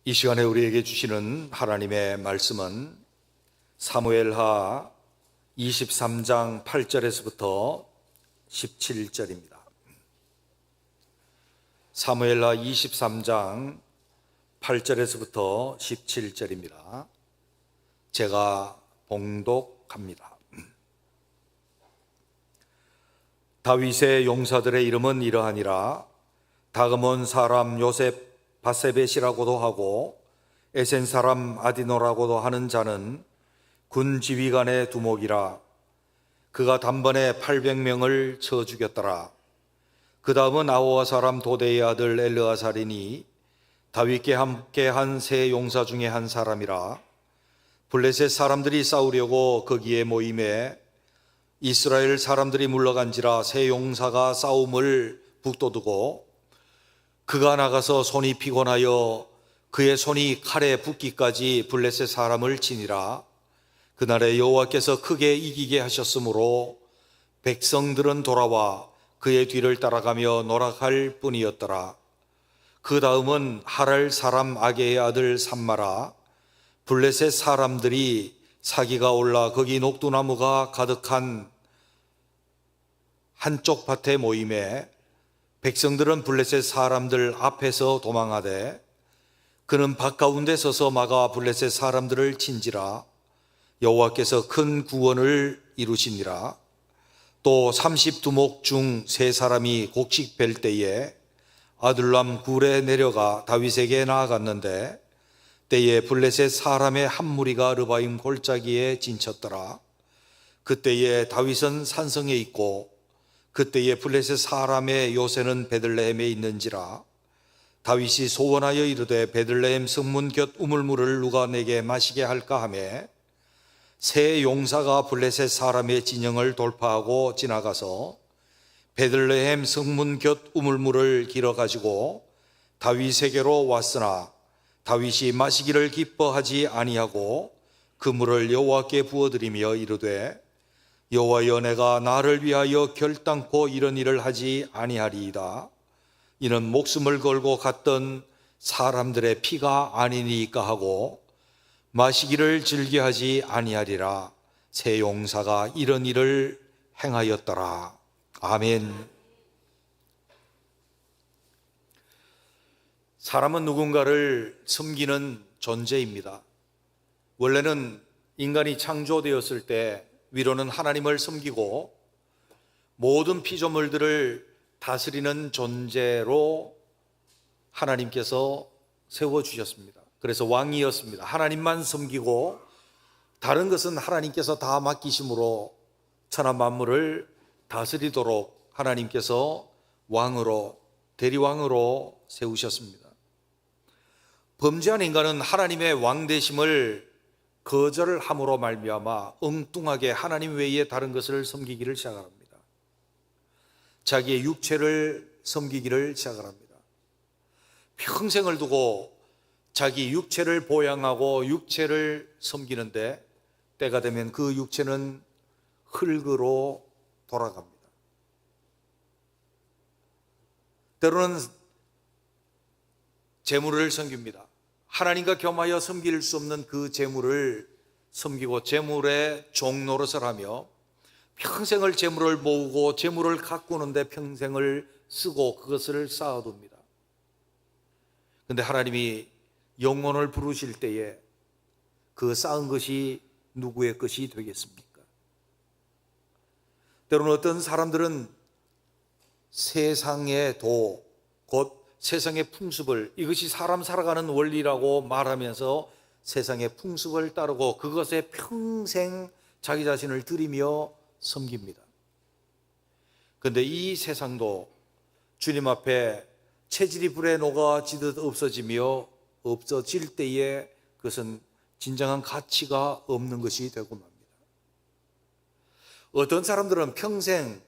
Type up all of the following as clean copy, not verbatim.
이 시간에 우리에게 주시는 하나님의 말씀은 사무엘하 23장 8절에서부터 17절입니다. 사무엘하 23장 8절에서부터 17절입니다. 제가 봉독합니다. 다윗의 용사들의 이름은 이러하니라. 다그몬 사람 요셉 바세벳이라고도 하고 에센 사람 아디노라고도 하는 자는 군 지휘관의 두목이라. 그가 단번에 800명을 쳐 죽였더라. 그 다음은 아호와 사람 도대의 아들 엘르아살이니 다윗께 함께한 세 용사 중에 한 사람이라. 블레셋 사람들이 싸우려고 거기에 모임에 이스라엘 사람들이 물러간지라 세 용사가 싸움을 북돋우고 그가 나가서 손이 피곤하여 그의 손이 칼에 붙기까지 블레셋 사람을 치니라. 그날에 여호와께서 크게 이기게 하셨으므로 백성들은 돌아와 그의 뒤를 따라가며 노락할 뿐이었더라. 그 다음은 하랄 사람 아게의 아들 삼마라. 블레셋 사람들이 사기가 올라 거기 녹두나무가 가득한 한쪽 밭에 모임에 백성들은 블레셋 사람들 앞에서 도망하되 그는 밭 가운데 서서 막아 블레셋 사람들을 친지라. 여호와께서 큰 구원을 이루시니라. 또 30두목 중 세 사람이 곡식 벨 때에 아둘람 굴에 내려가 다윗에게 나아갔는데 때에 블레셋 사람의 한 무리가 르바임 골짜기에 진쳤더라. 그때에 다윗은 산성에 있고 그때에 블레셋 사람의 요새는 베들레헴에 있는지라. 다윗이 소원하여 이르되 베들레헴 성문 곁 우물물을 누가 내게 마시게 할까 하매 세 용사가 블레셋 사람의 진영을 돌파하고 지나가서 베들레헴 성문 곁 우물물을 길어 가지고 다윗에게로 왔으나 다윗이 마시기를 기뻐하지 아니하고 그 물을 여호와께 부어드리며 이르되 여호와여, 내가 나를 위하여 결단코 이런 일을 하지 아니하리이다. 이는 목숨을 걸고 갔던 사람들의 피가 아니니까 하고 마시기를 즐겨하지 아니하리라. 세 용사가 이런 일을 행하였더라. 아멘. 사람은 누군가를 섬기는 존재입니다. 원래는 인간이 창조되었을 때 위로는 하나님을 섬기고 모든 피조물들을 다스리는 존재로 하나님께서 세워주셨습니다. 그래서 왕이었습니다. 하나님만 섬기고 다른 것은 하나님께서 다 맡기심으로 천하 만물을 다스리도록 하나님께서 왕으로, 대리왕으로 세우셨습니다. 범죄한 인간은 하나님의 왕되심을 거절함으로 말미암아 엉뚱하게 하나님 외에 다른 것을 섬기기를 시작합니다. 자기의 육체를 섬기기를 시작합니다. 평생을 두고 자기 육체를 보양하고 육체를 섬기는데 때가 되면 그 육체는 흙으로 돌아갑니다. 때로는 재물을 섬깁니다. 하나님과 겸하여 섬길 수 없는 그 재물을 섬기고 재물의 종노릇을 하며 평생을 재물을 모으고 재물을 가꾸는데 평생을 쓰고 그것을 쌓아둡니다. 그런데 하나님이 영혼을 부르실 때에 그 쌓은 것이 누구의 것이 되겠습니까? 때로는 어떤 사람들은 세상의 도, 곧 세상의 풍습을, 이것이 사람 살아가는 원리라고 말하면서 세상의 풍습을 따르고 그것에 평생 자기 자신을 들이며 섬깁니다. 그런데 이 세상도 주님 앞에 체질이 불에 녹아지듯 없어지며 없어질 때에 그것은 진정한 가치가 없는 것이 되고 맙니다. 어떤 사람들은 평생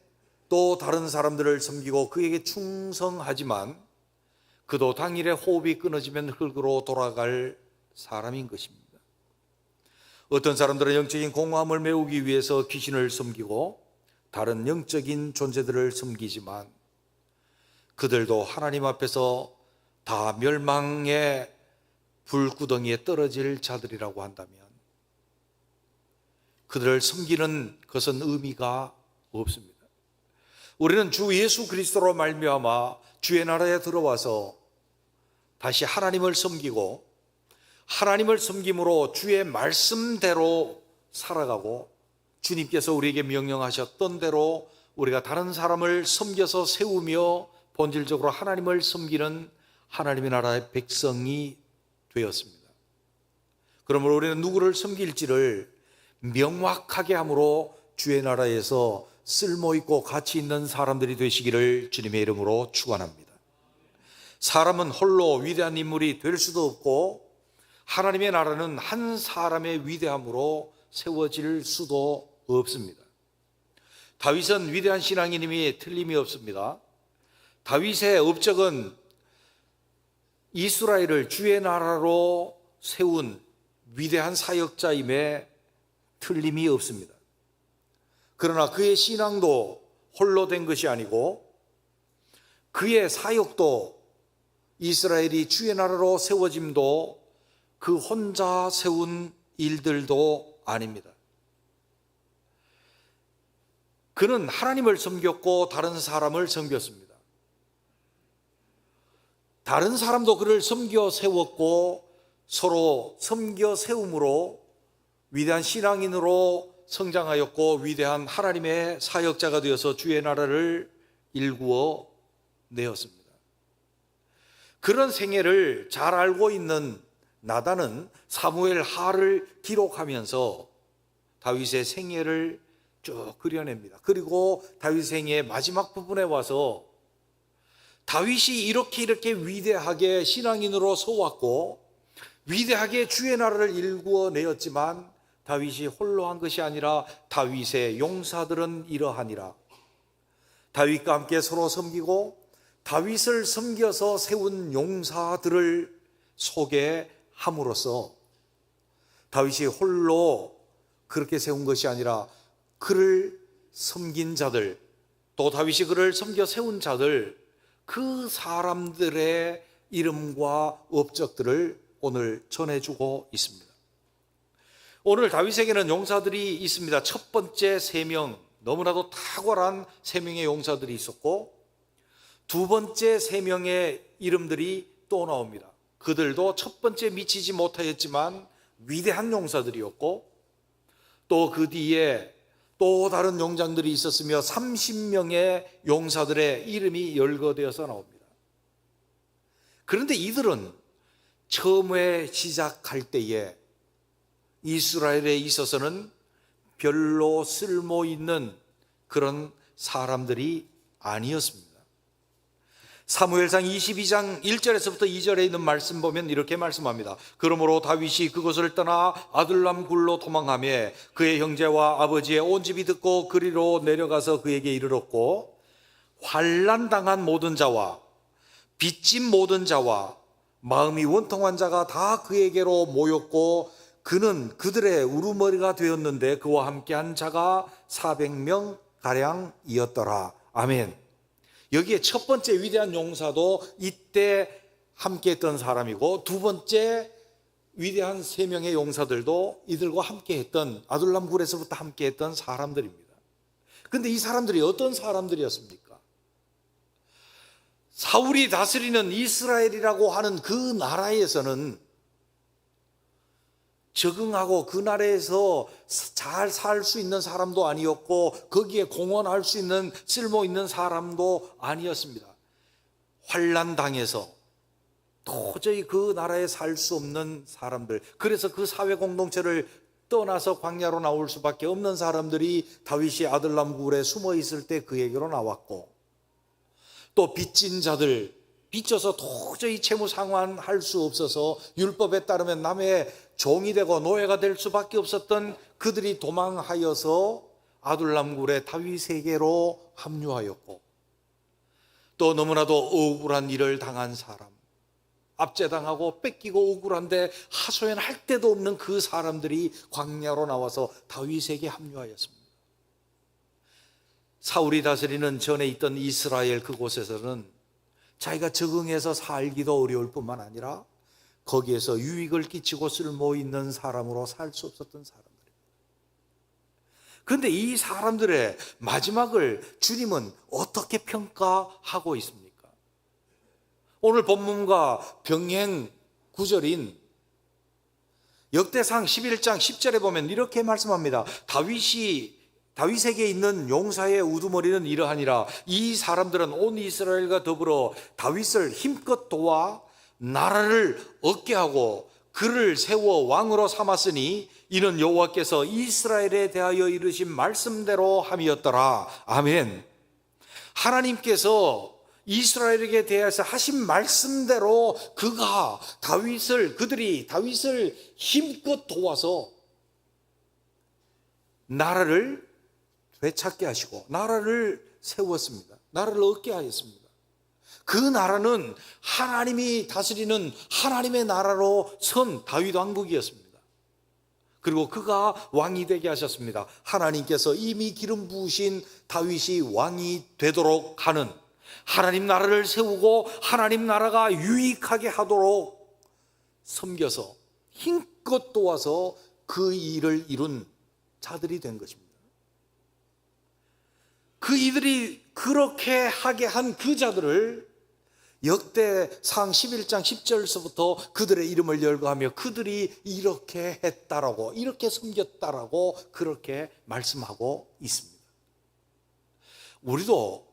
또 다른 사람들을 섬기고 그에게 충성하지만 그도 당일에 호흡이 끊어지면 흙으로 돌아갈 사람인 것입니다. 어떤 사람들은 영적인 공허함을 메우기 위해서 귀신을 섬기고 다른 영적인 존재들을 섬기지만 그들도 하나님 앞에서 다 멸망의 불구덩이에 떨어질 자들이라고 한다면 그들을 섬기는 것은 의미가 없습니다. 우리는 주 예수 그리스도로 말미암아 주의 나라에 들어와서 다시 하나님을 섬기고 하나님을 섬김으로 주의 말씀대로 살아가고 주님께서 우리에게 명령하셨던 대로 우리가 다른 사람을 섬겨서 세우며 본질적으로 하나님을 섬기는 하나님의 나라의 백성이 되었습니다. 그러므로 우리는 누구를 섬길지를 명확하게 함으로 주의 나라에서 쓸모있고 가치 있는 사람들이 되시기를 주님의 이름으로 축원합니다. 사람은 홀로 위대한 인물이 될 수도 없고 하나님의 나라는 한 사람의 위대함으로 세워질 수도 없습니다. 다윗은 위대한 신앙인임이 틀림이 없습니다. 다윗의 업적은 이스라엘을 주의 나라로 세운 위대한 사역자임에 틀림이 없습니다. 그러나 그의 신앙도 홀로 된 것이 아니고 그의 사역도 이스라엘이 주의 나라로 세워짐도 그 혼자 세운 일들도 아닙니다. 그는 하나님을 섬겼고 다른 사람을 섬겼습니다. 다른 사람도 그를 섬겨 세웠고 서로 섬겨 세움으로 위대한 신앙인으로 성장하였고 위대한 하나님의 사역자가 되어서 주의 나라를 일구어 내었습니다. 그런 생애를 잘 알고 있는 나단은 사무엘 하를 기록하면서 다윗의 생애를 쭉 그려냅니다. 그리고 다윗 생애의 마지막 부분에 와서 다윗이 이렇게 위대하게 신앙인으로 서왔고 위대하게 주의 나라를 일구어 내었지만 다윗이 홀로 한 것이 아니라 다윗의 용사들은 이러하니라. 다윗과 함께 서로 섬기고 다윗을 섬겨서 세운 용사들을 소개함으로써 다윗이 홀로 그렇게 세운 것이 아니라 그를 섬긴 자들, 또 다윗이 그를 섬겨 세운 자들, 그 사람들의 이름과 업적들을 오늘 전해주고 있습니다. 오늘 다윗에게는 용사들이 있습니다. 첫 번째 3명, 너무나도 탁월한 3명의 용사들이 있었고 두 번째 3명의 이름들이 또 나옵니다. 그들도 첫 번째 미치지 못하였지만 위대한 용사들이었고 또 그 뒤에 또 다른 용장들이 있었으며 30명의 용사들의 이름이 열거되어서 나옵니다. 그런데 이들은 처음에 시작할 때에 이스라엘에 있어서는 별로 쓸모있는 그런 사람들이 아니었습니다. 사무엘상 22장 1절에서부터 2절에 있는 말씀 보면 이렇게 말씀합니다. 그러므로 다윗이 그곳을 떠나 아둘람 굴로 도망하며 그의 형제와 아버지의 온 집이 듣고 그리로 내려가서 그에게 이르렀고 환난당한 모든 자와 빚진 모든 자와 마음이 원통한 자가 다 그에게로 모였고 그는 그들의 우두머리가 되었는데 그와 함께한 자가 400명 가량이었더라. 아멘. 여기에 첫 번째 위대한 용사도 이때 함께했던 사람이고 두 번째 위대한 3명의 용사들도 이들과 함께했던 아둘람 굴에서부터 함께했던 사람들입니다. 그런데 이 사람들이 어떤 사람들이었습니까? 사울이 다스리는 이스라엘이라고 하는 그 나라에서는 적응하고 그 나라에서 잘 살 수 있는 사람도 아니었고 거기에 공헌할 수 있는 쓸모 있는 사람도 아니었습니다. 환난 당해서 도저히 그 나라에 살 수 없는 사람들, 그래서 그 사회 공동체를 떠나서 광야로 나올 수밖에 없는 사람들이 다윗이 아둘람 굴에 숨어 있을 때 그에게로 나왔고 또 빚진 자들, 빚져서 도저히 채무 상환할 수 없어서 율법에 따르면 남의 종이 되고 노예가 될 수밖에 없었던 그들이 도망하여서 아둘람 굴의 다윗에게로 합류하였고 또 너무나도 억울한 일을 당한 사람, 압제당하고 뺏기고 억울한데 하소연할 데도 없는 그 사람들이 광야로 나와서 다윗에게 합류하였습니다. 사울이 다스리는 전에 있던 이스라엘 그곳에서는 자기가 적응해서 살기도 어려울 뿐만 아니라 거기에서 유익을 끼치고 쓸모 있는 사람으로 살 수 없었던 사람들입니다. 그런데 이 사람들의 마지막을 주님은 어떻게 평가하고 있습니까? 오늘 본문과 병행 구절인 역대상 11장 10절에 보면 이렇게 말씀합니다. 다윗에게 있는 용사의 우두머리는 이러하니라. 이 사람들은 온 이스라엘과 더불어 다윗을 힘껏 도와 나라를 얻게 하고 그를 세워 왕으로 삼았으니 이는 여호와께서 이스라엘에 대하여 이르신 말씀대로 함이었더라. 아멘. 하나님께서 이스라엘에게 대해서 하신 말씀대로 그들이 다윗을 힘껏 도와서 나라를 되찾게 하시고 나라를 세웠습니다. 나라를 얻게 하였습니다. 그 나라는 하나님이 다스리는 하나님의 나라로 선 다윗 왕국이었습니다. 그리고 그가 왕이 되게 하셨습니다. 하나님께서 이미 기름 부으신 다윗이 왕이 되도록 하는, 하나님 나라를 세우고 하나님 나라가 유익하게 하도록 섬겨서 힘껏 도와서 그 일을 이룬 자들이 된 것입니다. 그 이들이 그렇게 하게 한 그 자들을 역대상 11장 10절서부터 그들의 이름을 열거하며 그들이 이렇게 했다라고, 이렇게 섬겼다라고 그렇게 말씀하고 있습니다. 우리도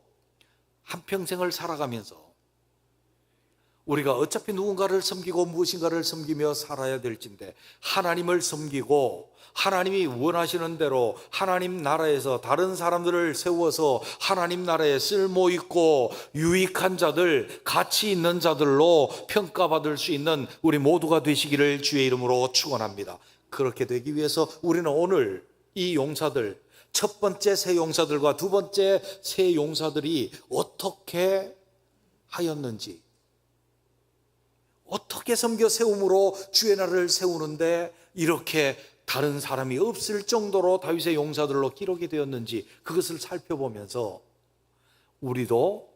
한평생을 살아가면서 우리가 어차피 누군가를 섬기고 무엇인가를 섬기며 살아야 될진데 하나님을 섬기고 하나님이 원하시는 대로 하나님 나라에서 다른 사람들을 세워서 하나님 나라에 쓸모있고 유익한 자들, 가치 있는 자들로 평가받을 수 있는 우리 모두가 되시기를 주의 이름으로 축원합니다. 그렇게 되기 위해서 우리는 오늘 이 용사들, 첫 번째 세 용사들과 두 번째 세 용사들이 어떻게 하였는지, 어떻게 섬겨 세움으로 주의 나라를 세우는데 이렇게 다른 사람이 없을 정도로 다윗의 용사들로 기록이 되었는지 그것을 살펴보면서 우리도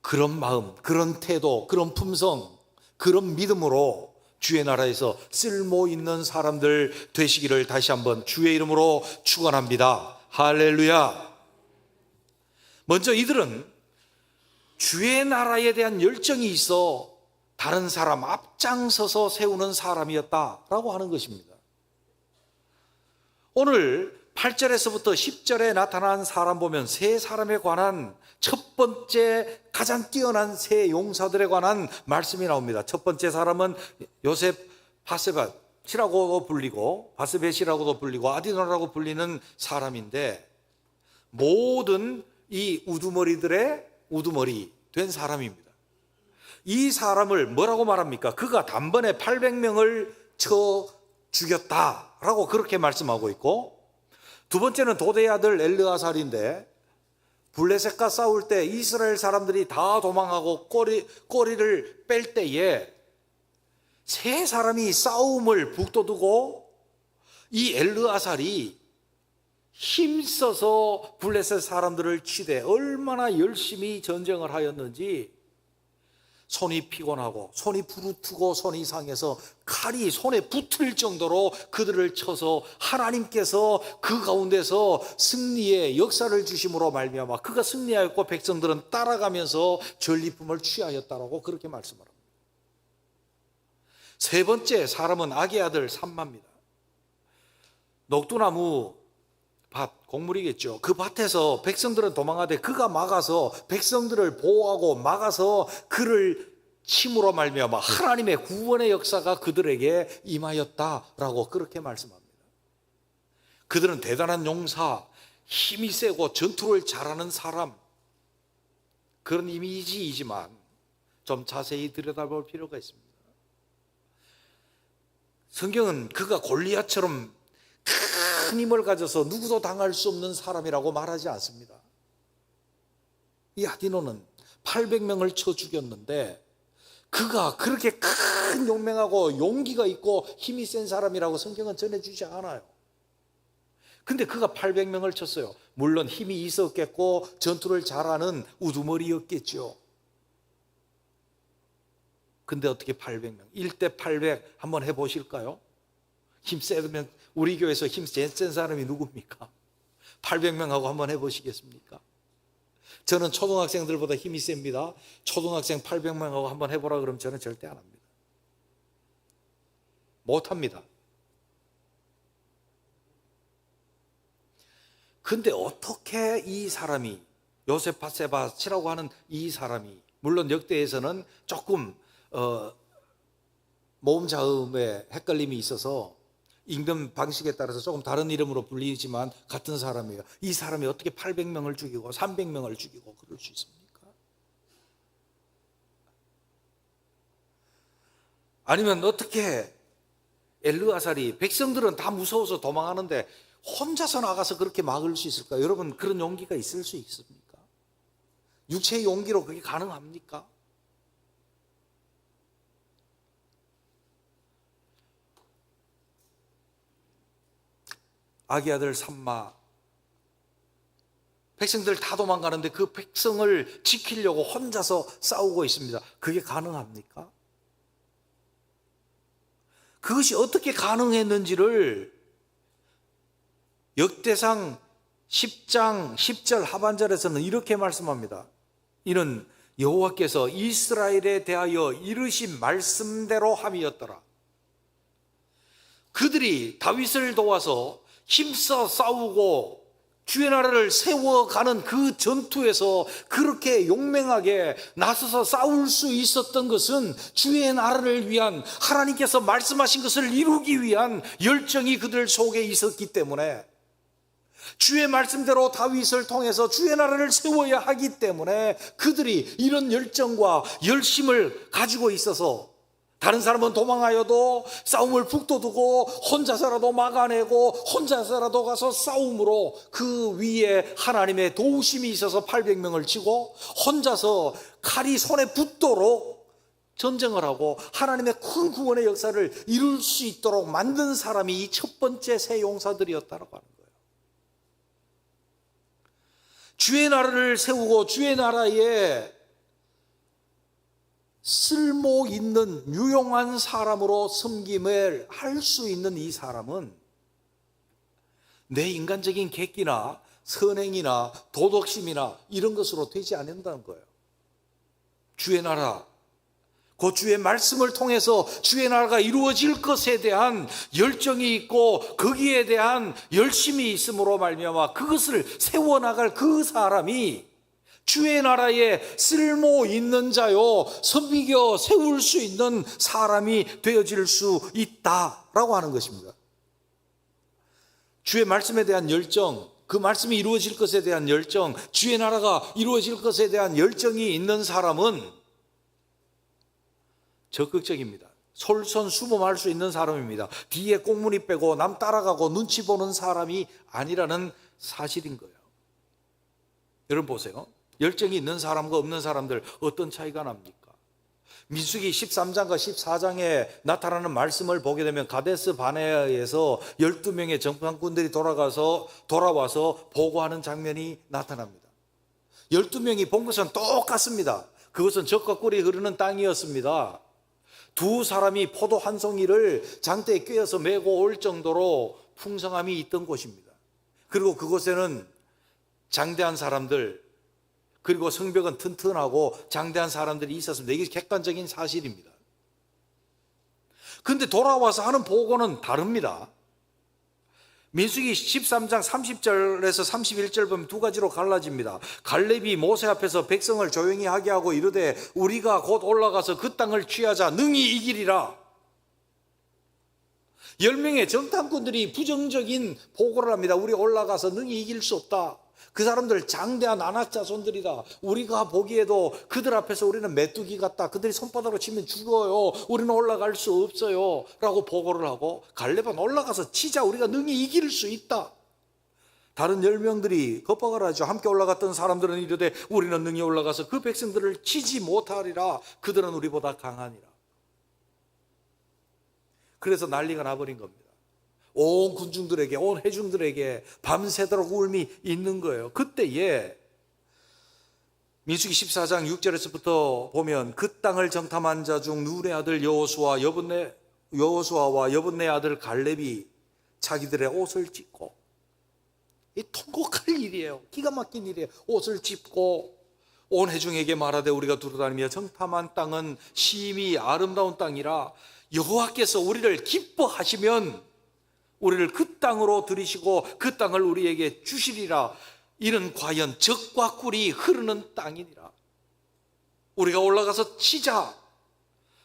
그런 마음, 그런 태도, 그런 품성, 그런 믿음으로 주의 나라에서 쓸모 있는 사람들 되시기를 다시 한번 주의 이름으로 축원합니다. 할렐루야. 먼저 이들은 주의 나라에 대한 열정이 있어 다른 사람 앞장서서 세우는 사람이었다라고 하는 것입니다. 오늘 8절에서부터 10절에 나타난 사람 보면 세 사람에 관한 첫 번째 가장 뛰어난 세 용사들에 관한 말씀이 나옵니다. 첫 번째 사람은 요셉 바세밧이라고도 불리고 바세벳이라고도 불리고 아디노라고 불리는 사람인데 모든 이 우두머리들의 우두머리 된 사람입니다. 이 사람을 뭐라고 말합니까? 그가 단번에 800명을 쳐 죽였다라고 그렇게 말씀하고 있고, 두 번째는 도대의 아들 엘르아살인데 블레셋과 싸울 때 이스라엘 사람들이 다 도망하고 꼬리를 뺄 때에 세 사람이 싸움을 북돋우고 이 엘르아살이 힘써서 블레셋 사람들을 치되 얼마나 열심히 전쟁을 하였는지 손이 피곤하고 손이 부르트고 손이 상해서 칼이 손에 붙을 정도로 그들을 쳐서 하나님께서 그 가운데서 승리의 역사를 주심으로 말미암아 그가 승리하였고 백성들은 따라가면서 전리품을 취하였다라고 그렇게 말씀을 합니다. 세 번째 사람은 악의 아들 삼마입니다. 녹두나무 밭, 곡물이겠죠. 그 밭에서 백성들은 도망하되 그가 막아서 백성들을 보호하고 막아서 그를 침으로 말미암아 하나님의 구원의 역사가 그들에게 임하였다라고 그렇게 말씀합니다. 그들은 대단한 용사, 힘이 세고 전투를 잘하는 사람, 그런 이미지이지만 좀 자세히 들여다볼 필요가 있습니다. 성경은 그가 골리앗처럼 큰 힘을 가져서 누구도 당할 수 없는 사람이라고 말하지 않습니다. 이 아디노는 800명을 쳐 죽였는데 그가 그렇게 큰 용맹하고 용기가 있고 힘이 센 사람이라고 성경은 전해주지 않아요. 근데 그가 800명을 쳤어요. 물론 힘이 있었겠고 전투를 잘하는 우두머리였겠죠. 근데 어떻게 800명? 1대 800 한번 해보실까요? 힘세면 우리 교회에서 힘 센 사람이 누굽니까? 800명하고 한번 해보시겠습니까? 저는 초등학생들보다 힘이 셉니다. 초등학생 800명하고 한번 해보라 그러면 저는 절대 안 합니다. 못합니다. 근데 어떻게 이 사람이, 요셉 바세바시라고 하는 이 사람이, 물론 역대에서는 조금 모음 자음에 헷갈림이 있어서 읽는 방식에 따라서 조금 다른 이름으로 불리지만 같은 사람이에요. 이 사람이 어떻게 800명을 죽이고 300명을 죽이고 그럴 수 있습니까? 아니면 어떻게 엘르아살이, 백성들은 다 무서워서 도망하는데 혼자서 나가서 그렇게 막을 수 있을까? 여러분, 그런 용기가 있을 수 있습니까? 육체의 용기로 그게 가능합니까? 아기 아들 삼마, 백성들 다 도망가는데 그 백성을 지키려고 혼자서 싸우고 있습니다. 그게 가능합니까? 그것이 어떻게 가능했는지를 역대상 10장 10절 하반절에서는 이렇게 말씀합니다. 이는 여호와께서 이스라엘에 대하여 이르신 말씀대로 함이었더라. 그들이 다윗을 도와서 힘써 싸우고 주의 나라를 세워가는 그 전투에서 그렇게 용맹하게 나서서 싸울 수 있었던 것은 주의 나라를 위한, 하나님께서 말씀하신 것을 이루기 위한 열정이 그들 속에 있었기 때문에, 주의 말씀대로 다윗을 통해서 주의 나라를 세워야 하기 때문에 그들이 이런 열정과 열심을 가지고 있어서 다른 사람은 도망하여도 싸움을 북돋우고 혼자서라도 막아내고 혼자서라도 가서 싸움으로 그 위에 하나님의 도우심이 있어서 800명을 치고 혼자서 칼이 손에 붙도록 전쟁을 하고 하나님의 큰 구원의 역사를 이룰 수 있도록 만든 사람이 이 첫 번째 새 용사들이었다고 하는 거예요. 주의 나라를 세우고 주의 나라에 쓸모 있는 유용한 사람으로 섬김을 할 수 있는 이 사람은 내 인간적인 객기나 선행이나 도덕심이나 이런 것으로 되지 않는다는 거예요. 주의 나라, 그 주의 말씀을 통해서 주의 나라가 이루어질 것에 대한 열정이 있고 거기에 대한 열심이 있음으로 말미암아 그것을 세워나갈 그 사람이 주의 나라에 쓸모 있는 자요, 섬기겨 세울 수 있는 사람이 되어질 수 있다라고 하는 것입니다. 주의 말씀에 대한 열정, 그 말씀이 이루어질 것에 대한 열정, 주의 나라가 이루어질 것에 대한 열정이 있는 사람은 적극적입니다. 솔선수범할 수 있는 사람입니다. 뒤에 꽁무니 빼고 남 따라가고 눈치 보는 사람이 아니라는 사실인 거예요. 여러분 보세요. 열정이 있는 사람과 없는 사람들 어떤 차이가 납니까? 민수기 13장과 14장에 나타나는 말씀을 보게 되면 가데스 바네아에서 12명의 정탐꾼들이 돌아와서 보고하는 장면이 나타납니다. 12명이 본 것은 똑같습니다. 그것은 젖과 꿀이 흐르는 땅이었습니다. 두 사람이 포도 한 송이를 장대에 꿰어서 메고 올 정도로 풍성함이 있던 곳입니다. 그리고 그곳에는 장대한 사람들, 그리고 성벽은 튼튼하고 장대한 사람들이 있었습니다. 이게 객관적인 사실입니다. 그런데 돌아와서 하는 보고는 다릅니다. 민수기 13장 30절에서 31절 보면 두 가지로 갈라집니다. 갈렙이 모세 앞에서 백성을 조용히 하게 하고 이르되 우리가 곧 올라가서 그 땅을 취하자 능히 이기리라. 10명의 정탐꾼들이 부정적인 보고를 합니다. 우리 올라가서 능히 이길 수 없다. 그 사람들 장대한 안악자손들이다. 우리가 보기에도 그들 앞에서 우리는 메뚜기 같다. 그들이 손바닥으로 치면 죽어요. 우리는 올라갈 수 없어요 라고 보고를 하고, 갈렙은 올라가서 치자. 우리가 능히 이길 수 있다. 다른 10명들이 겁박을 하죠. 함께 올라갔던 사람들은 이르되 우리는 능히 올라가서 그 백성들을 치지 못하리라. 그들은 우리보다 강하니라. 그래서 난리가 나버린 겁니다. 온 군중들에게, 온 회중들에게 밤새도록 울음이 있는 거예요. 그때에 민수기 14장 6절에서부터 보면 그 땅을 정탐한 자 중 눈의 아들 여호수아와 여분네 아들 갈렙이 자기들의 옷을 찢고, 이 통곡할 일이에요. 기가 막힌 일이에요. 옷을 찢고 온 회중에게 말하되 우리가 두루다니며 정탐한 땅은 심히 아름다운 땅이라 여호와께서 우리를 기뻐하시면 우리를 그 땅으로 들이시고 그 땅을 우리에게 주시리라. 이는 과연 젖과 꿀이 흐르는 땅이니라. 우리가 올라가서 치자.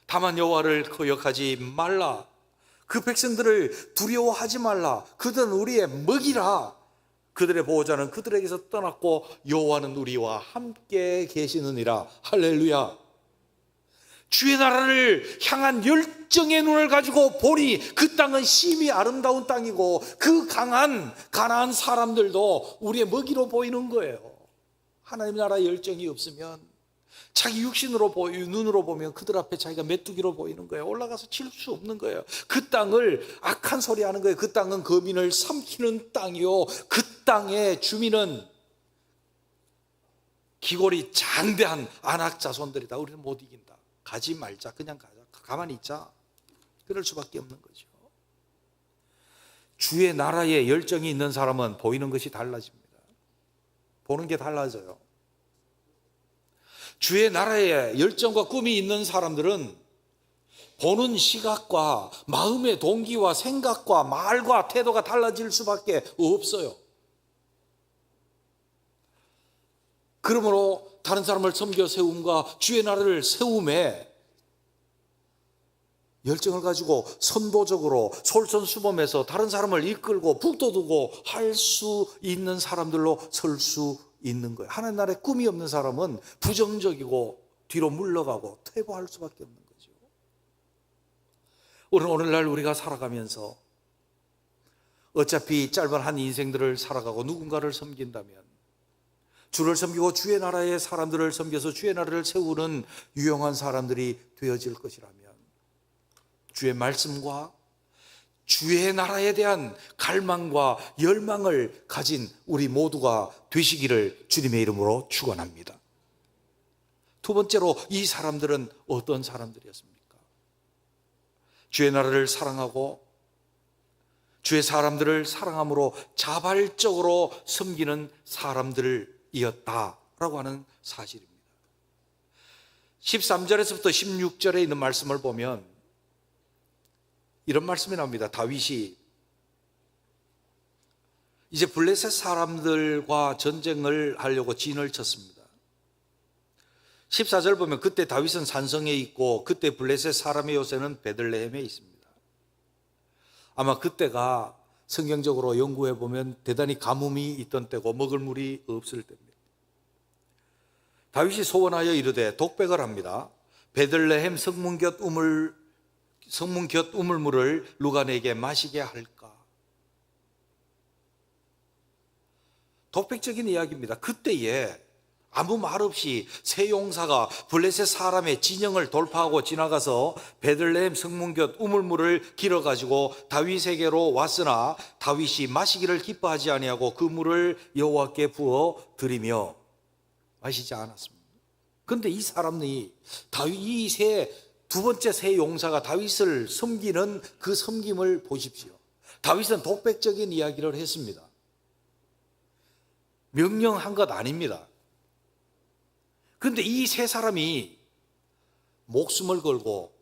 다만 여호와를 거역하지 말라. 그 백성들을 두려워하지 말라. 그들은 우리의 먹이라. 그들의 보호자는 그들에게서 떠났고 여호와는 우리와 함께 계시느니라. 할렐루야. 주의 나라를 향한 열정의 눈을 가지고 보니 그 땅은 심히 아름다운 땅이고 그 강한 가나안 사람들도 우리의 먹이로 보이는 거예요. 하나님 나라 열정이 없으면 자기 육신으로 눈으로 보면 그들 앞에 자기가 메뚜기로 보이는 거예요. 올라가서 칠 수 없는 거예요. 그 땅을 악한 소리 하는 거예요. 그 땅은 거민을 삼키는 땅이요, 그 땅의 주민은 기골이 장대한 안악 자손들이다. 우리는 못 이긴다. 가지 말자. 그냥 가자. 가만히 있자. 그럴 수밖에 없는 거죠. 주의 나라에 열정이 있는 사람은 보이는 것이 달라집니다. 보는 게 달라져요. 주의 나라에 열정과 꿈이 있는 사람들은 보는 시각과 마음의 동기와 생각과 말과 태도가 달라질 수밖에 없어요. 그러므로 다른 사람을 섬겨 세움과 주의 나라를 세움에 열정을 가지고 선도적으로 솔선수범해서 다른 사람을 이끌고 북돋우고 할 수 있는 사람들로 설 수 있는 거예요. 하나님 나라에 꿈이 없는 사람은 부정적이고 뒤로 물러가고 퇴보할 수밖에 없는 거죠. 오늘날 우리가 살아가면서 어차피 짧은 한 인생들을 살아가고 누군가를 섬긴다면, 주를 섬기고 주의 나라의 사람들을 섬겨서 주의 나라를 세우는 유용한 사람들이 되어질 것이라면, 주의 말씀과 주의 나라에 대한 갈망과 열망을 가진 우리 모두가 되시기를 주님의 이름으로 축원합니다. 두 번째로, 이 사람들은 어떤 사람들이었습니까? 주의 나라를 사랑하고 주의 사람들을 사랑함으로 자발적으로 섬기는 사람들이었다라고 하는 사실입니다. 13절에서부터 16절에 있는 말씀을 보면 이런 말씀이 나옵니다. 다윗이 이제 블레셋 사람들과 전쟁을 하려고 진을 쳤습니다. 14절 보면 그때 다윗은 산성에 있고 그때 블레셋 사람의 요새는 베들레헴에 있습니다. 아마 그때가 성경적으로 연구해 보면 대단히 가뭄이 있던 때고 먹을 물이 없을 때입니다. 다윗이 소원하여 이르되 독백을 합니다. 베들레헴 성문 곁 우물물을 누가 내게 마시게 할까? 독백적인 이야기입니다. 그때에 아무 말 없이 세 용사가 블레셋 사람의 진영을 돌파하고 지나가서 베들레헴 성문 곁 우물물을 길어가지고 다윗에게로 왔으나 다윗이 마시기를 기뻐하지 아니하고 그 물을 여호와께 부어 드리며 마시지 않았습니다. 그런데 이 사람이 두 번째 세 용사가 다윗을 섬기는 그 섬김을 보십시오. 다윗은 독백적인 이야기를 했습니다. 명령한 것 아닙니다. 그런데 이 세 사람이 목숨을 걸고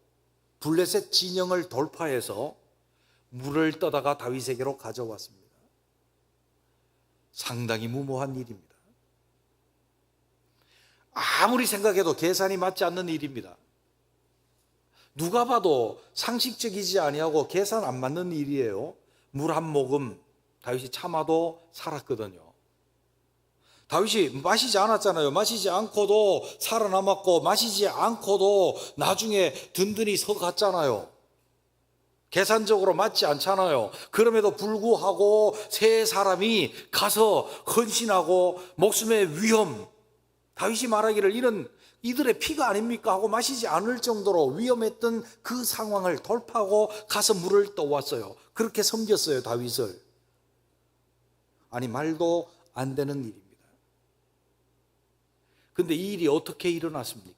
블레셋 진영을 돌파해서 물을 떠다가 다윗에게로 가져왔습니다. 상당히 무모한 일입니다. 아무리 생각해도 계산이 맞지 않는 일입니다. 누가 봐도 상식적이지 아니하고 계산 안 맞는 일이에요. 물 한 모금 다윗이 참아도 살았거든요. 다윗이 마시지 않았잖아요. 마시지 않고도 살아남았고 마시지 않고도 나중에 든든히 서갔잖아요. 계산적으로 맞지 않잖아요. 그럼에도 불구하고 세 사람이 가서 헌신하고 목숨의 위험, 다윗이 말하기를 이들의 피가 아닙니까 하고 마시지 않을 정도로 위험했던 그 상황을 돌파하고 가서 물을 떠왔어요. 그렇게 섬겼어요, 다윗을. 아니, 말도 안 되는 일입니다. 근데 이 일이 어떻게 일어났습니까?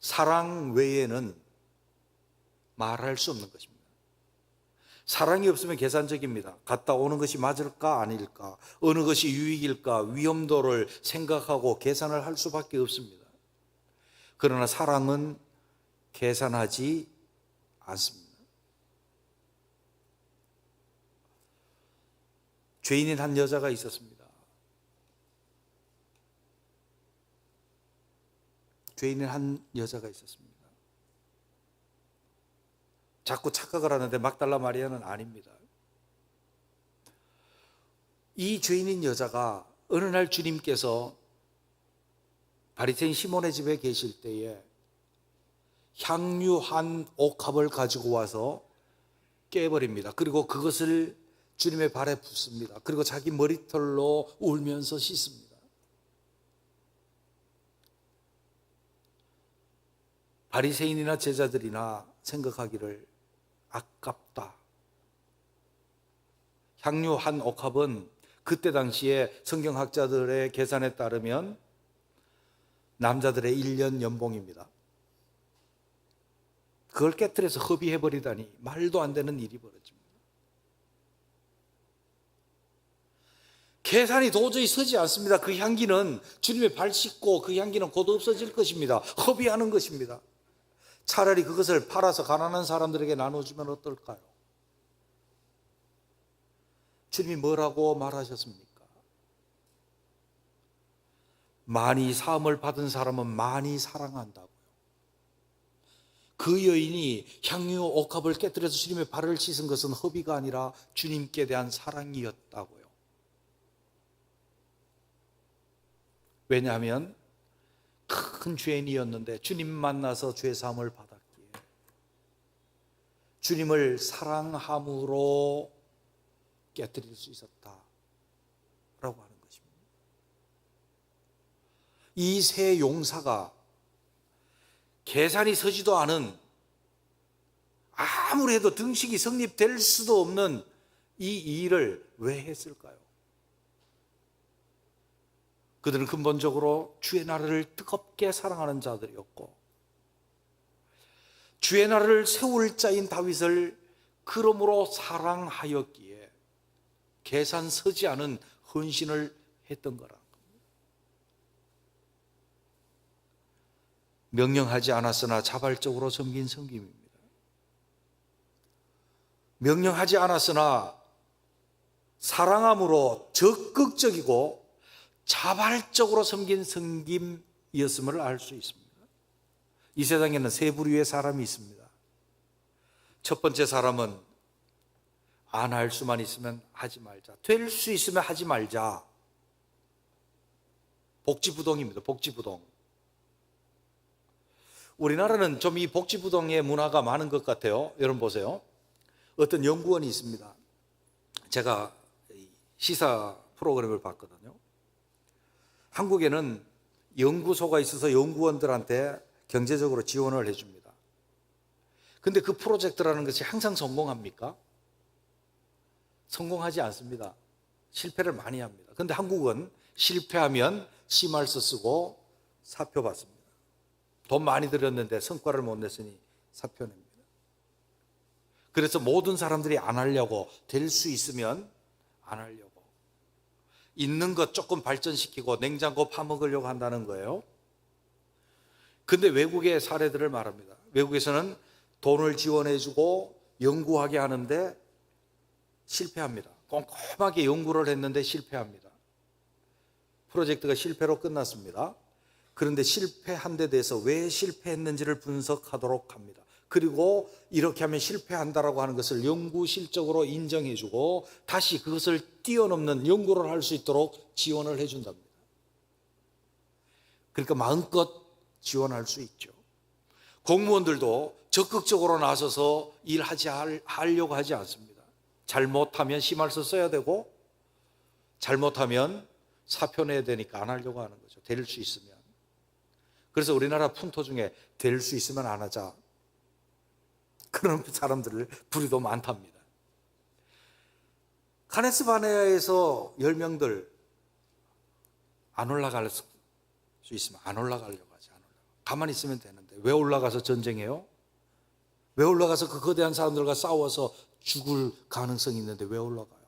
사랑 외에는 말할 수 없는 것입니다. 사랑이 없으면 계산적입니다. 갔다 오는 것이 맞을까 아닐까, 어느 것이 유익일까, 위험도를 생각하고 계산을 할 수밖에 없습니다. 그러나 사랑은 계산하지 않습니다. 죄인인 한 여자가 있었습니다. 죄인인 한 여자가 있었습니다. 자꾸 착각을 하는데 막달라 마리아는 아닙니다. 이 죄인인 여자가 어느 날 주님께서 바리새인 시몬의 집에 계실 때에 향유 한 옥합을 가지고 와서 깨버립니다. 그리고 그것을 주님의 발에 붓습니다. 그리고 자기 머리털로 울면서 씻습니다. 바리새인이나 제자들이나 생각하기를 아깝다. 향유 한 옥합은 그때 당시에 성경학자들의 계산에 따르면 남자들의 1년 연봉입니다. 그걸 깨뜨려서 허비해버리다니 말도 안 되는 일이 벌어집니다. 계산이 도저히 서지 않습니다. 그 향기는 주님의 발 씻고 그 향기는 곧 없어질 것입니다. 허비하는 것입니다. 차라리 그것을 팔아서 가난한 사람들에게 나눠주면 어떨까요? 주님이 뭐라고 말하셨습니까? 많이 사함을 받은 사람은 많이 사랑한다고요. 그 여인이 향유 옥합을 깨뜨려서 주님의 발을 씻은 것은 허비가 아니라 주님께 대한 사랑이었다고요. 왜냐하면 큰 죄인이었는데 주님 만나서 죄사함을 받았기에 주님을 사랑함으로 깨뜨릴 수 있었다라고 하는 것입니다. 이 세 용사가 계산이 서지도 않은, 아무리 해도 등식이 성립될 수도 없는 이 일을 왜 했을까요? 그들은 근본적으로 주의 나라를 뜨겁게 사랑하는 자들이었고, 주의 나라를 세울 자인 다윗을 그러므로 사랑하였기에 계산 서지 않은 헌신을 했던 거라. 명령하지 않았으나 자발적으로 섬긴 섬김입니다. 명령하지 않았으나 사랑함으로 적극적이고 자발적으로 섬긴 섬김이었음을 알 수 있습니다. 이 세상에는 세 부류의 사람이 있습니다. 첫 번째 사람은 안 할 수만 있으면 하지 말자, 될 수 있으면 하지 말자. 복지부동입니다. 복지부동. 우리나라는 좀 이 복지부동의 문화가 많은 것 같아요. 여러분 보세요. 어떤 연구원이 있습니다. 제가 시사 프로그램을 봤거든요. 한국에는 연구소가 있어서 연구원들한테 경제적으로 지원을 해줍니다. 근데 그 프로젝트라는 것이 항상 성공합니까? 성공하지 않습니다. 실패를 많이 합니다. 근데 한국은 실패하면 심할서 쓰고 사표 받습니다. 돈 많이 들였는데 성과를 못 냈으니 사표 냅니다. 그래서 모든 사람들이 안 하려고, 될 수 있으면 안 하려고, 있는 것 조금 발전시키고 냉장고 파먹으려고 한다는 거예요. 근데 외국의 사례들을 말합니다. 외국에서는 돈을 지원해주고 연구하게 하는데 실패합니다. 꼼꼼하게 연구를 했는데 실패합니다. 프로젝트가 실패로 끝났습니다. 그런데 실패한 데 대해서 왜 실패했는지를 분석하도록 합니다. 그리고 이렇게 하면 실패한다라고 하는 것을 연구 실적으로 인정해주고 다시 그것을 뛰어넘는 연구를 할 수 있도록 지원을 해준답니다. 그러니까 마음껏 지원할 수 있죠. 공무원들도 적극적으로 나서서 하려고 하지 않습니다. 잘못하면 심할서 써야 되고 잘못하면 사표 내야 되니까 안 하려고 하는 거죠. 될 수 있으면. 그래서 우리나라 풍토 중에 될 수 있으면 안 하자, 그런 사람들을 부류도 많답니다. 카네스 바네아에서 10명들 안 올라갈 수 있으면 안 올라가려고 하지. 안 올라가. 가만히 있으면 되는데 왜 올라가서 전쟁해요? 왜 올라가서 그 거대한 사람들과 싸워서 죽을 가능성이 있는데 왜 올라가요?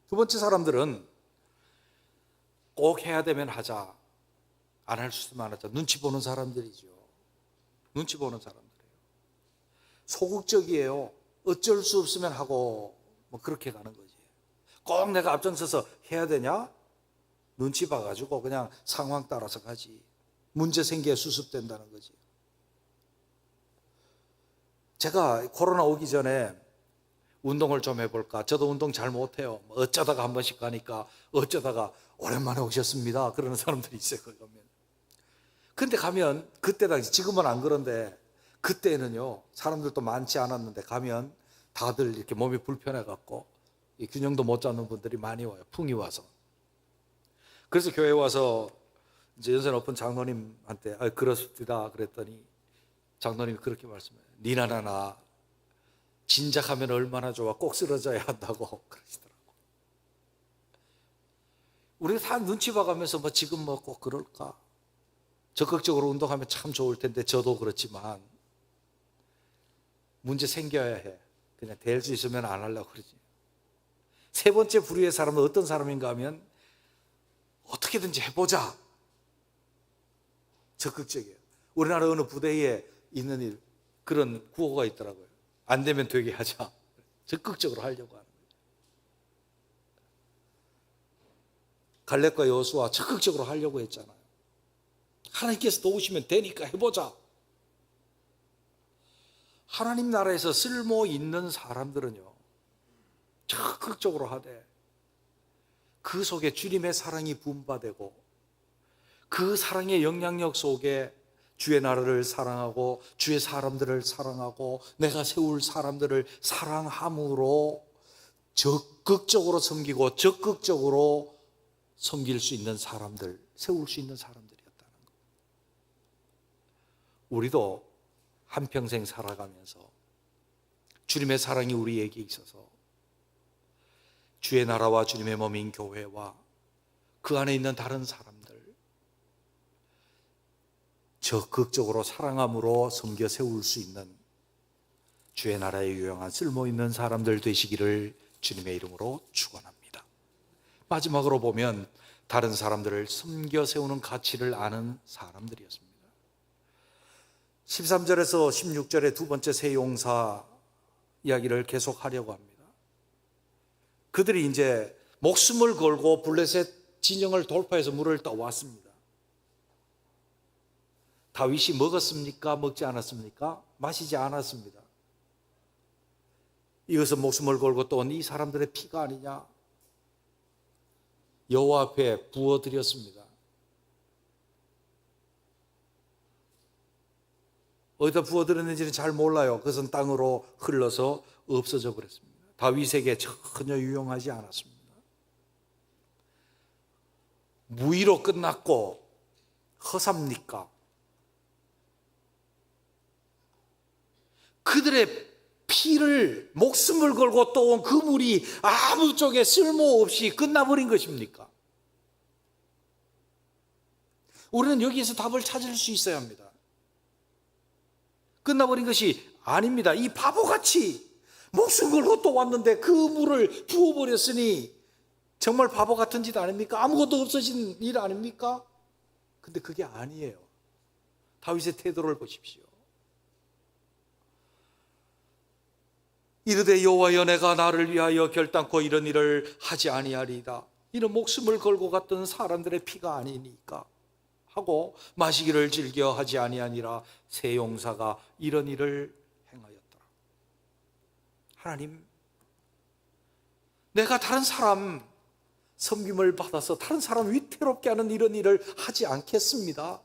두 번째 사람들은 꼭 해야 되면 하자, 안 할 수 있으면 안 하자. 눈치 보는 사람들이죠. 눈치 보는 사람들이에요. 소극적이에요. 어쩔 수 없으면 하고 뭐 그렇게 가는 거지. 꼭 내가 앞장서서 해야 되냐? 눈치 봐가지고 그냥 상황 따라서 가지. 문제 생기에 수습된다는 거지. 제가 코로나 오기 전에 운동을 좀 해볼까. 저도 운동 잘 못해요. 어쩌다가 한 번씩 가니까 어쩌다가 오랜만에 오셨습니다 그러는 사람들이 있어요. 거기 가면. 근데 가면 그때 당시, 지금은 안 그런데 그때는요 사람들도 많지 않았는데 가면 다들 이렇게 몸이 불편해갖고 균형도 못 잡는 분들이 많이 와요. 풍이 와서. 그래서 교회 와서 이제 연세 높은 장로님한테 그렇습니다 그랬더니 장로님이 그렇게 말씀해요. 니나나나 진작하면 얼마나 좋아. 꼭 쓰러져야 한다고 그러시더라고. 우리가 다 눈치 봐가면서 뭐 지금 뭐 꼭 그럴까? 적극적으로 운동하면 참 좋을 텐데 저도 그렇지만 문제 생겨야 해. 그냥 될 수 있으면 안 하려고 그러지. 세 번째 부류의 사람은 어떤 사람인가 하면 어떻게든지 해보자. 적극적이에요. 우리나라 어느 부대에 있는 일, 그런 구호가 있더라고요. 안 되면 되게 하자. 적극적으로 하려고 하는 거예요. 갈렙과 여호수아 적극적으로 하려고 했잖아요. 하나님께서 도우시면 되니까 해보자. 하나님 나라에서 쓸모 있는 사람들은요 적극적으로 하되 그 속에 주님의 사랑이 분바되고 그 사랑의 영향력 속에 주의 나라를 사랑하고 주의 사람들을 사랑하고 내가 세울 사람들을 사랑함으로 적극적으로 섬기고 적극적으로 섬길 수 있는 사람들, 세울 수 있는 사람들이었다는 거예요. 우리도 한평생 살아가면서 주님의 사랑이 우리에게 있어서 주의 나라와 주님의 몸인 교회와 그 안에 있는 다른 사람들 적극적으로 사랑함으로 섬겨 세울 수 있는 주의 나라에 유용한 쓸모있는 사람들 되시기를 주님의 이름으로 축원합니다. 마지막으로 보면 다른 사람들을 섬겨 세우는 가치를 아는 사람들이었습니다. 13절에서 16절의 두 번째 세 용사 이야기를 계속하려고 합니다. 그들이 이제 목숨을 걸고 블레셋 진영을 돌파해서 물을 떠왔습니다. 다윗이 먹었습니까? 먹지 않았습니까? 마시지 않았습니다. 이것은 목숨을 걸고 떠온 이 사람들의 피가 아니냐? 여호와 앞에 부어드렸습니다. 어디다 부어드렸는지는 잘 몰라요. 그것은 땅으로 흘러서 없어져 버렸습니다. 다윗에게 전혀 유용하지 않았습니다. 무의로 끝났고 허삽니까? 그들의 피를 목숨을 걸고 떠온 그 물이 아무 쪽에 쓸모없이 끝나버린 것입니까? 우리는 여기에서 답을 찾을 수 있어야 합니다. 끝나버린 것이 아닙니다. 이 바보같이 목숨 걸고 또 왔는데 그 물을 부어버렸으니 정말 바보 같은 짓 아닙니까? 아무것도 없어진 일 아닙니까? 근데 그게 아니에요. 다윗의 태도를 보십시오. 이르되 여호와여 내가 나를 위하여 결단코 이런 일을 하지 아니하리이다. 이는 목숨을 걸고 갔던 사람들의 피가 아니니까 하고 마시기를 즐겨 하지 아니하니라. 세 용사가 이런 일을 행하였더라. 하나님, 내가 다른 사람 섬김을 받아서 다른 사람 위태롭게 하는 이런 일을 하지 않겠습니다.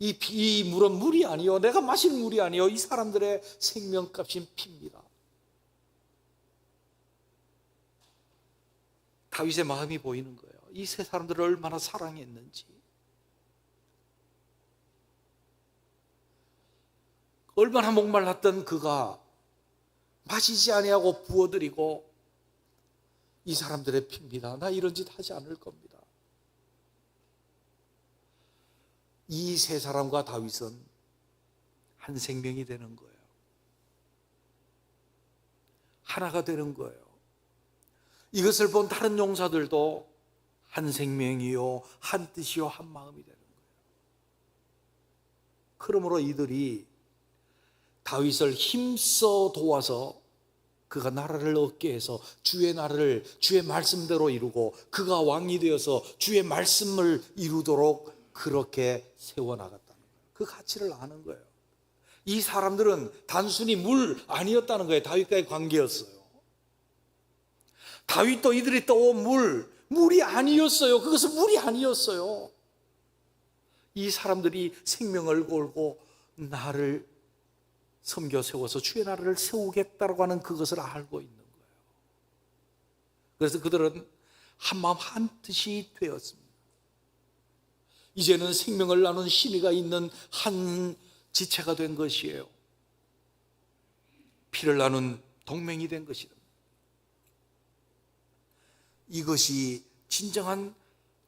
이 물은 물이 아니요 내가 마실 물이 아니요 이 사람들의 생명값인 피입니다. 다윗의 마음이 보이는 거예요. 이 세 사람들을 얼마나 사랑했는지, 얼마나 목말랐던 그가 마시지 아니하고 부어드리고 이 사람들의 피입니다. 나 이런 짓 하지 않을 겁니다. 이 세 사람과 다윗은 한 생명이 되는 거예요. 하나가 되는 거예요. 이것을 본 다른 용사들도 한 생명이요, 한 뜻이요, 한 마음이 되는 거예요. 그러므로 이들이 다윗을 힘써 도와서 그가 나라를 얻게 해서 주의 나라를 주의 말씀대로 이루고 그가 왕이 되어서 주의 말씀을 이루도록 그렇게 세워나갔다는 거예요. 그 가치를 아는 거예요. 이 사람들은 단순히 물 아니었다는 거예요. 다윗과의 관계였어요. 다윗도 이들이 떠온 물이 아니었어요. 그것은 물이 아니었어요. 이 사람들이 생명을 걸고 나를 섬겨 세워서 주의 나라를 세우겠다고 하는 그것을 알고 있는 거예요. 그래서 그들은 한마음 한뜻이 되었습니다. 이제는 생명을 나눈 신의가 있는 한 지체가 된 것이에요. 피를 나눈 동맹이 된 것이다. 이것이 진정한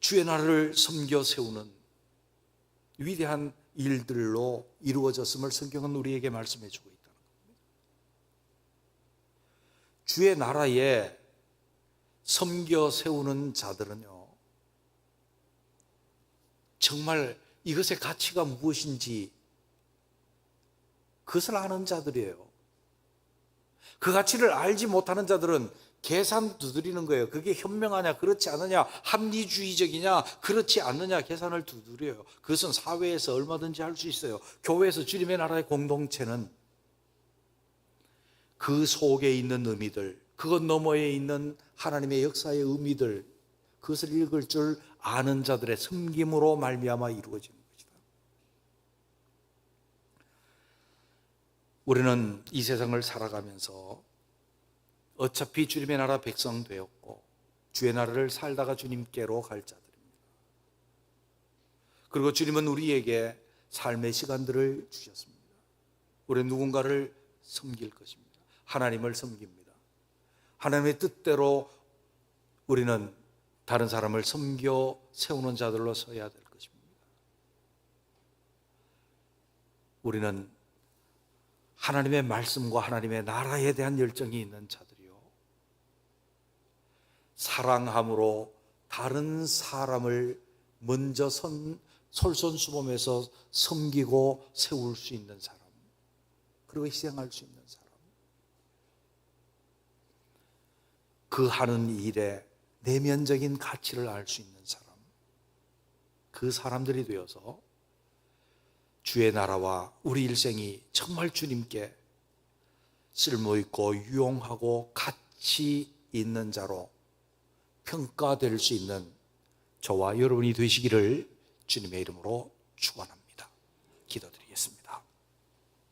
주의 나라를 섬겨 세우는 위대한 일들로 이루어졌음을 성경은 우리에게 말씀해 주고 있다는 겁니다. 주의 나라에 섬겨 세우는 자들은요, 정말 이것의 가치가 무엇인지 그것을 아는 자들이에요. 그 가치를 알지 못하는 자들은 계산 두드리는 거예요. 그게 현명하냐, 그렇지 않느냐, 합리주의적이냐, 그렇지 않느냐 계산을 두드려요. 그것은 사회에서 얼마든지 할 수 있어요. 교회에서 주님의 나라의 공동체는 그 속에 있는 의미들, 그것 너머에 있는 하나님의 역사의 의미들, 그것을 읽을 줄 아는 자들의 섬김으로 말미암아 이루어지는 것이다. 우리는 이 세상을 살아가면서 어차피 주님의 나라 백성 되었고 주의 나라를 살다가 주님께로 갈 자들입니다. 그리고 주님은 우리에게 삶의 시간들을 주셨습니다. 우리는 누군가를 섬길 것입니다. 하나님을 섬깁니다. 하나님의 뜻대로 우리는 다른 사람을 섬겨 세우는 자들로 서야 될 것입니다. 우리는 하나님의 말씀과 하나님의 나라에 대한 열정이 있는 자들이요, 사랑함으로 다른 사람을 먼저 솔선수범해서 섬기고 세울 수 있는 사람, 그리고 희생할 수 있는 사람, 그 하는 일에 내면적인 가치를 알 수 있는 사람, 그 사람들이 되어서 주의 나라와 우리 일생이 정말 주님께 쓸모있고 유용하고 가치 있는 자로 평가될 수 있는 저와 여러분이 되시기를 주님의 이름으로 축원합니다. 기도드립니다.